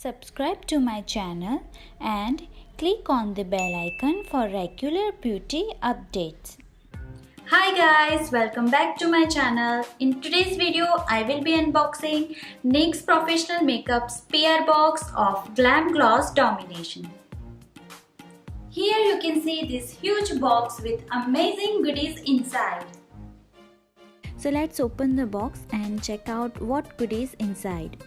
subscribe to my channel and click on the bell icon for regular beauty updates. Hi guys, welcome back to my channel. In today's video, I will be unboxing Nyx Professional Makeup's PR box of Glam Gloss Domination. Here you can see this huge box with amazing goodies inside. So let's open the box and check out what goodies inside.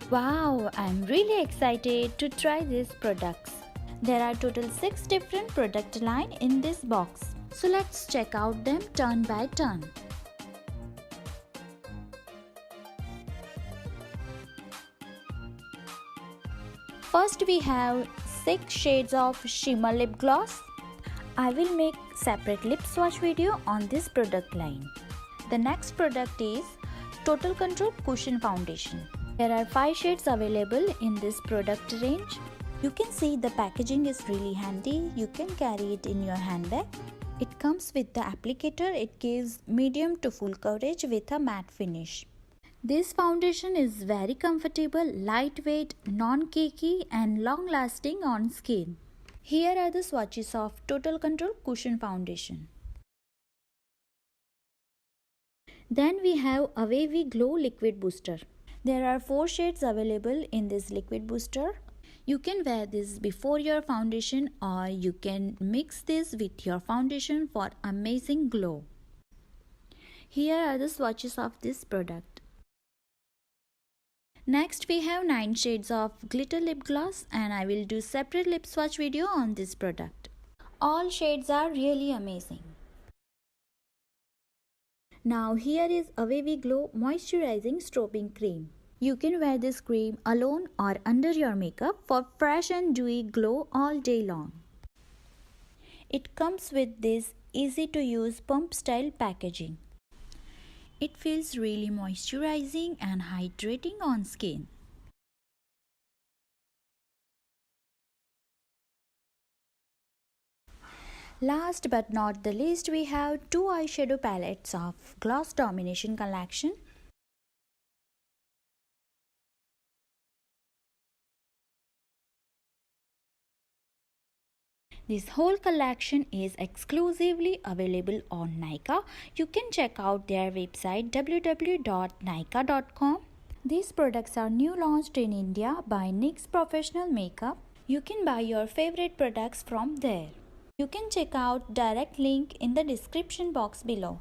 Wow, I'm really excited to try these products. There are total 6 different product line in this box. So let's check out them turn by turn. First we have 6 shades of shimmer lip gloss. I will make separate lip swatch video on this product line. The next product is Total Control Cushion Foundation. There are 5 shades available in this product range. You can see the packaging is really handy. You can carry it in your handbag. It comes with the applicator. It gives medium to full coverage with a matte finish. This foundation is very comfortable, lightweight, non-cakey and long-lasting on skin. Here are the swatches of Total Control Cushion Foundation. Then we have a Wavy Glow Liquid Booster. There are 4 shades available in this liquid booster. You can wear this before your foundation or you can mix this with your foundation for amazing glow. Here are the swatches of this product. Next we have 9 shades of glitter lip gloss and I will do separate lip swatch video on this product. All shades are really amazing. Now here is a Wavy Glow Moisturizing Strobing Cream. You can wear this cream alone or under your makeup for fresh and dewy glow all day long. It comes with this easy to use pump style packaging. It feels really moisturizing and hydrating on skin. Last but not the least, we have 2 eyeshadow palettes of Gloss Domination collection. This whole collection is exclusively available on Nykaa. You can check out their website www.nykaa.com. These products are new launched in India by Nyx Professional Makeup. You can buy your favorite products from there. You can check out direct link in the description box below.